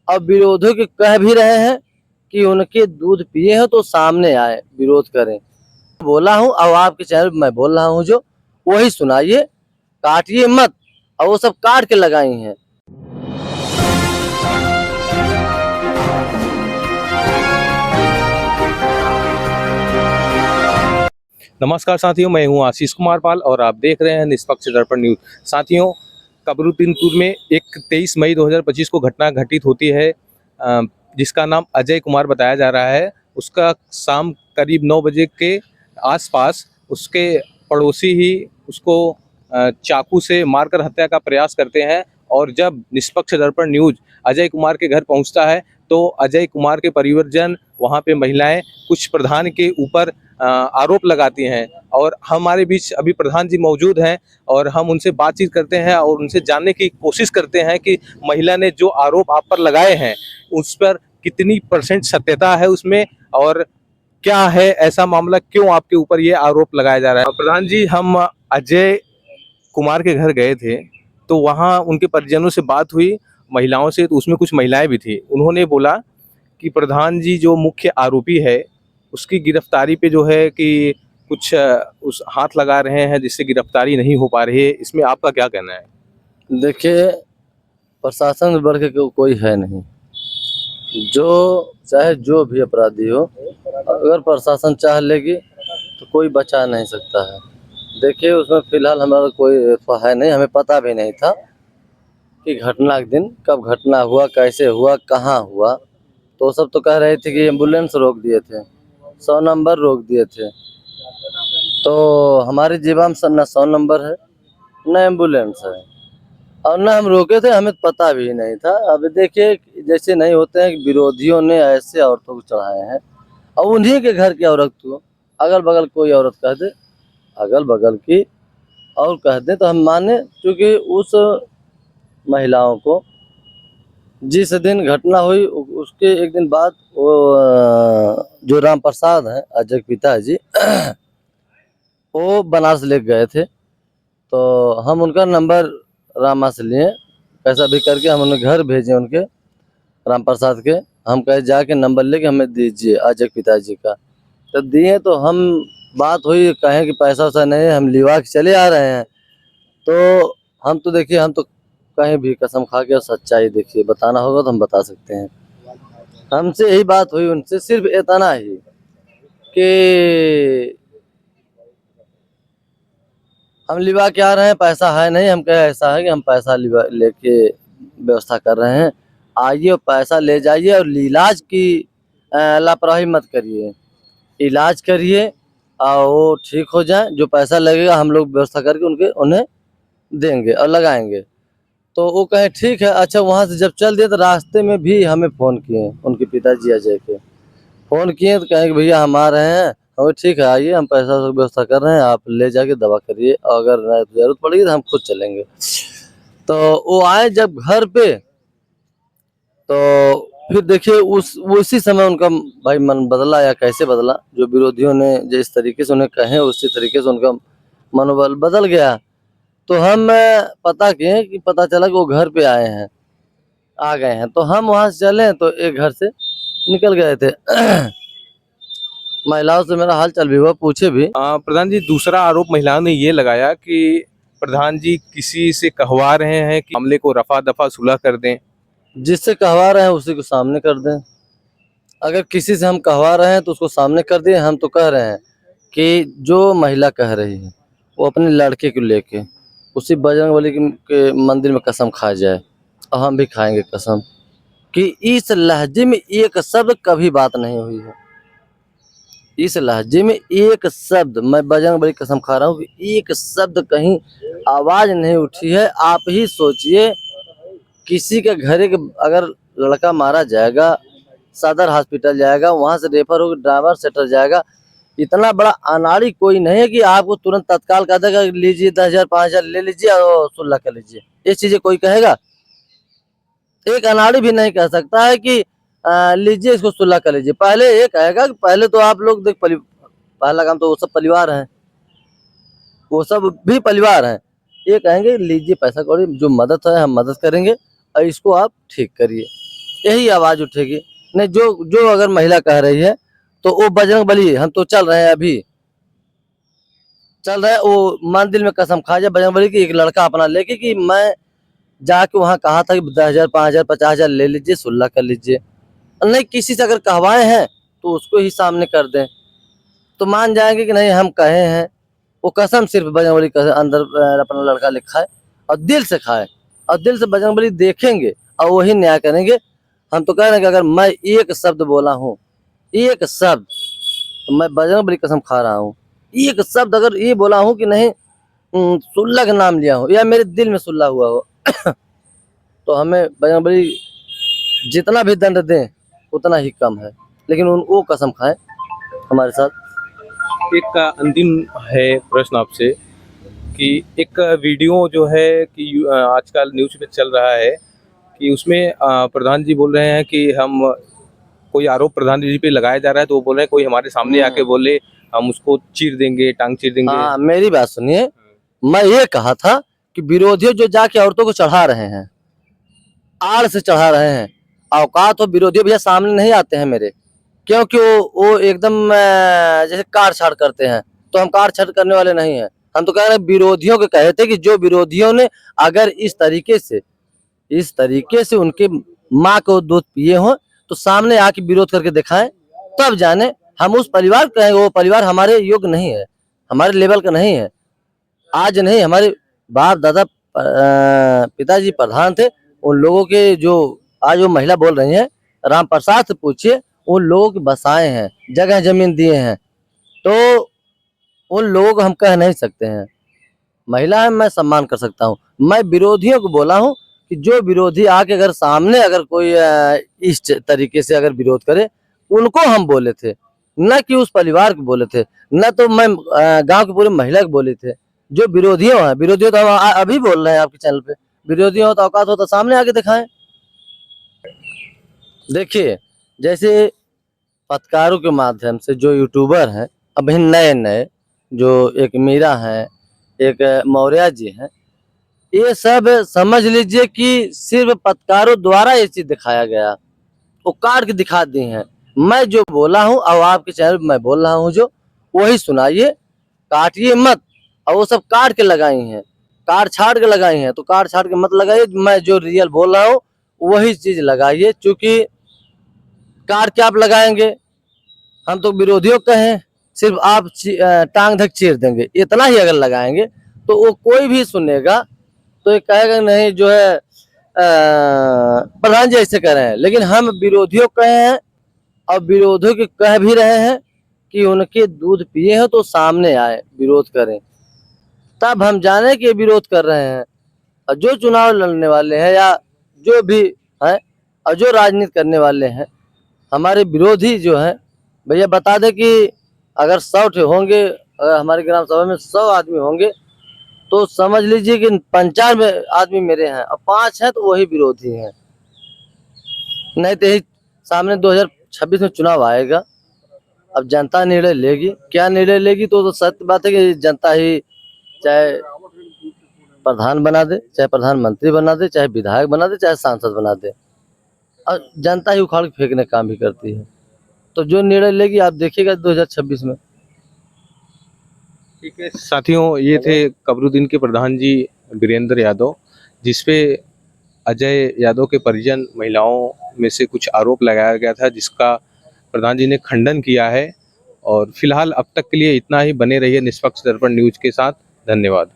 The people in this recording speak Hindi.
अब विरोधियों के कह भी रहे हैं कि उनके दूध पिए हैं तो सामने आए विरोध करें। बोला हूँ, अब आपके चैनल मैं बोल रहा हूँ जो वही सुनाइए, काटिए मत। और वो सब काट के लगाई हैं। नमस्कार साथियों, मैं हूं आशीष कुमार पाल और आप देख रहे हैं निष्पक्ष दर्पण न्यूज। साथियों, कबरूद्दीनपुर में एक 23 मई 2025 को घटना घटित होती है, जिसका नाम अजय कुमार बताया जा रहा है। उसका शाम करीब 9 बजे के आसपास उसके पड़ोसी ही उसको चाकू से मारकर हत्या का प्रयास करते हैं। और जब निष्पक्ष दर्पण न्यूज अजय कुमार के घर पहुंचता है तो अजय कुमार के परिवारजन, वहां पे महिलाएं कुछ प्रधान के ऊपर आरोप लगाती हैं। और हमारे बीच अभी प्रधान जी मौजूद हैं और हम उनसे बातचीत करते हैं और उनसे जानने की कोशिश करते हैं कि महिला ने जो आरोप आप पर लगाए हैं उस पर कितनी % सत्यता है उसमें, और क्या है ऐसा मामला, क्यों आपके ऊपर ये आरोप लगाया जा रहा है। प्रधान जी, हम अजय कुमार के घर गए थे तो वहाँ उनके परिजनों से बात हुई, महिलाओं से, तो उसमें कुछ महिलाएं भी थी। उन्होंने बोला कि प्रधान जी जो मुख्य आरोपी है उसकी गिरफ्तारी पे जो है कि कुछ उस हाथ लगा रहे हैं जिससे गिरफ्तारी नहीं हो पा रही है। इसमें आपका क्या कहना है? देखिए, प्रशासन से बढ़ के कोई है नहीं। जो चाहे जो भी अपराधी हो, अगर प्रशासन चाह लेगी तो कोई बचा नहीं सकता है। देखिए, उसमें फिलहाल हमारा कोई है नहीं, हमें पता भी नहीं था कि घटना के दिन कब घटना हुआ, कैसे हुआ, कहाँ हुआ। तो सब तो कह रहे थे कि एम्बुलेंस रोक दिए थे, 100 नंबर रोक दिए थे। तो हमारी जेबा में न 100 नंबर है, न एम्बुलेंस है, और न हम रोके थे, हमें पता भी नहीं था। अब देखिए, जैसे नहीं होते हैं कि विरोधियों ने ऐसे औरतों को चढ़ाए हैं, और उन्हीं के घर की औरत को अगल बगल कोई औरत कह दे, अगल बगल की और कह दे तो हम माने, क्योंकि उस महिलाओं को जिस दिन घटना हुई उसके एक दिन बाद वो जो राम प्रसाद हैं, अजय के पिताजी, वो बनारस ले गए थे। तो हम उनका नंबर रामा से लिए, पैसा भी करके हम उन्हें घर भेजे उनके राम प्रसाद के। हम कहे जाके नंबर लेके हमें दीजिए अजय के पिताजी का। तो दिए, तो हम बात हुई, कहें कि पैसा वैसा नहीं है, हम लिवा के चले आ रहे हैं। तो हम तो देखिए, हम तो कहीं भी कसम खा के सच्चाई देखिए बताना होगा तो हम बता सकते हैं। हमसे यही बात हुई उनसे, सिर्फ इतना ही कि हम लिवा के आ रहे हैं, पैसा है नहीं। हम कहे ऐसा है कि हम पैसा लिवा लेके व्यवस्था कर रहे हैं, आइए और पैसा ले जाइए, और इलाज की लापरवाही मत करिए, इलाज करिए और वो ठीक हो जाए। जो पैसा लगेगा हम लोग व्यवस्था करके उन्हें देंगे और लगाएंगे। तो वो कहे ठीक है। अच्छा, वहाँ से जब चल दिए तो रास्ते में भी हमें फ़ोन किए, उनके पिताजी अजय के फ़ोन किए, तो कहें कि भैया हम आ रहे हैं। और ठीक है, आइए, हम पैसा की व्यवस्था कर रहे हैं, आप ले जाके दवा करिए, अगर ज़रूरत पड़ेगी तो हम खुद चलेंगे। तो वो आए जब घर पे, तो फिर देखिए उसी समय उनका भाई मन बदला, या कैसे बदला, जो विरोधियों ने जिस तरीके से उन्हें कहे उसी तरीके से उनका मनोबल बदल गया। तो हम पता किए कि पता चला कि वो घर पे आए हैं, आ गए हैं। तो हम वहाँ से चले तो एक घर से निकल गए थे। महिलाओं से मेरा हाल चाल भी हुआ, पूछे भी। प्रधान जी, दूसरा आरोप महिलाओं ने ये लगाया कि प्रधान जी किसी से कहवा रहे हैं कि मामले को रफा दफा सुलह कर दें। जिससे कहवा रहे हैं उसी को सामने कर दें। अगर किसी से हम कहवा रहे हैं तो उसको सामने कर दिए। हम तो कह रहे हैं कि जो महिला कह रही है वो अपने लड़के को लेके उसी बजरंगबली के मंदिर में कसम खा जाए, और हम भी खाएंगे कसम कि इस लहजे में एक शब्द कभी बात नहीं हुई है। इस लहजे में एक शब्द, मैं बजरंगबली की कसम खा रहा हूँ कि एक शब्द कहीं आवाज नहीं उठी है। आप ही सोचिए, किसी के घर के अगर लड़का मारा जाएगा, सदर हॉस्पिटल जाएगा, वहां से रेफर होकर ड्राइवर सेंटर जाएगा, इतना बड़ा अनाड़ी कोई नहीं है कि आपको तुरंत तत्काल कह देगा लीजिए 10,000 5,000 ले लीजिए और सुलह कर लीजिए। ये चीजें कोई कहेगा? एक अनाड़ी भी नहीं कह सकता है कि लीजिए इसको सुलह कर लीजिए। पहले ये कहेगा कि पहले तो आप लोग देख, पहला काम तो वो सब परिवार हैं, वो सब भी परिवार हैं। ये कहेंगे लीजिए पैसा कौड़ी, जो मदद है हम मदद करेंगे और इसको आप ठीक करिए। यही आवाज उठेगी। नहीं, जो जो अगर महिला कह रही है तो वो बजरंग बली, हम तो चल रहे हैं, अभी चल रहे हैं, वो मन दिल में कसम खा जाए बजरंग बली की, एक लड़का अपना लेके कि मैं जाके वहां कहा था कि 10,000 5,000 50,000 ले लीजिए, सुलह कर लीजिए। नहीं, किसी से अगर कहवाए हैं तो उसको ही सामने कर दें, तो मान जाएंगे कि नहीं हम कहे हैं। वो कसम सिर्फ बजरंगबली का अंदर अपना लड़का लिखा है और दिल से खाए, और दिल से बजरंगबली देखेंगे और वही न्याय करेंगे। हम तो कह रहे हैं कि अगर मैं एक शब्द बोला हूँ, एक शब्द, तो मैं बजरंगबली कसम खा रहा हूँ, एक शब्द अगर ये बोला हूँ कि नहीं, सुल्ला का नाम लिया हो या मेरे दिल में सुल्ला हुआ हो तो हमें बजरंगबली जितना भी दंड दें उतना ही कम है, लेकिन वो कसम खाए हमारे साथ। एक अंतिम है प्रश्न आपसे कि एक वीडियो जो है कि आजकल न्यूज़ पे चल रहा है कि उसमें प्रधान जी बोल रहे हैं कि हम, कोई आरोप प्रधान जी पे लगाया जा रहा है, तो वो बोल रहे हैं कोई हमारे सामने आके बोले हम उसको चीर देंगे, टांग चीर देंगे। हाँ, मेरी बात सुनिए, मैं ये कहा था कि विरोधी जो जाके औरतों को चढ़ा रहे हैं, आड़ से चढ़ा रहे हैं, औकात हो विरोधी भैया सामने नहीं आते हैं मेरे, क्योंकि वो एकदम जैसे काट छाड़ करते हैं, तो हम काट छाड़ करने वाले नहीं हैं। हम तो कह रहे हैं विरोधियों के कहे थे कि जो विरोधियों ने अगर इस तरीके से उनके माँ को दूध पिए हों तो सामने आके विरोध करके दिखाएं, तब जाने। हम उस परिवार का है, वो परिवार हमारे योग्य नहीं है, हमारे लेवल का नहीं है। आज नहीं, हमारे बाप दादा पिताजी प्रधान थे, उन लोगों के जो आज वो महिला बोल रही हैं, राम प्रसाद से पूछिए, उन लोगों के बसाए हैं, जगह जमीन दिए हैं, तो उन लोगों को हम कह नहीं सकते हैं। महिला है, मैं सम्मान कर सकता हूँ। मैं विरोधियों को बोला हूँ कि जो विरोधी आके अगर सामने अगर कोई इस तरीके से अगर विरोध करे, उनको हम बोले थे, न कि उस परिवार को बोले थे, न तो मैं गांव की पूरी महिला को बोले थे। जो विरोधियों हैं, विरोधियों तो हम अभी बोल रहे हैं आपके चैनल पे, विरोधियों हो तो औकात हो तो सामने आके दिखाएं। देखिए, जैसे पत्रकारों के माध्यम से जो यूट्यूबर हैं अभी नए नए, जो एक मीरा हैं, एक मौर्या जी हैं, ये सब समझ लीजिए कि सिर्फ पत्रकारों द्वारा ये चीज दिखाया गया, वो काट के दिखा दी हैं। मैं जो बोला हूँ और आपके चैनल पे मैं बोल रहा हूँ जो, वही सुनाइए, काटिए मत। और वो सब काट के लगाई हैं, काट छाड़ के लगाई हैं, तो काट छाड़ के मत लगाइए। मैं जो रियल बोल रहा हूँ वही चीज लगाइए, क्योंकि काट के आप लगाएंगे, हम तो विरोधियों कहें सिर्फ आप टांग धक चीर देंगे, इतना ही अगर लगाएंगे तो वो कोई भी सुनेगा तो ये कहेगा नहीं जो है प्रधान जी ऐसे कह रहे हैं। लेकिन हम विरोधियों कहे हैं और विरोधियों के कह भी रहे हैं कि उनके दूध पिए हो तो सामने आए विरोध करें, तब हम जाने कि विरोध कर रहे हैं। और जो चुनाव लड़ने वाले हैं या जो भी हैं और जो राजनीति करने वाले हैं, हमारे विरोधी जो हैं, भैया बता दें कि अगर 100 होंगे, अगर हमारे ग्राम सभा में 100 आदमी होंगे तो समझ लीजिए कि 95 आदमी मेरे हैं और 5 हैं तो वही विरोधी हैं। नहीं तो यही सामने 2026 में चुनाव आएगा, अब जनता निर्णय लेगी, क्या निर्णय लेगी तो सत्य बात है कि जनता ही चाहे प्रधान बना दे, चाहे प्रधानमंत्री बना दे, चाहे विधायक बना दे, चाहे सांसद बना दे, और जनता ही उखाड़ के फेंकने काम भी करती है। तो जो निर्णय लेगी आप देखिएगा 2026 में। ठीक है साथियों, ये थे कबरुद्दीन के प्रधान जी वीरेंद्र यादव, जिसपे अजय यादव के परिजन महिलाओं में से कुछ आरोप लगाया गया था, जिसका प्रधान जी ने खंडन किया है। और फिलहाल अब तक के लिए इतना ही। बने रहिए निष्पक्ष दर्पण न्यूज के साथ। धन्यवाद।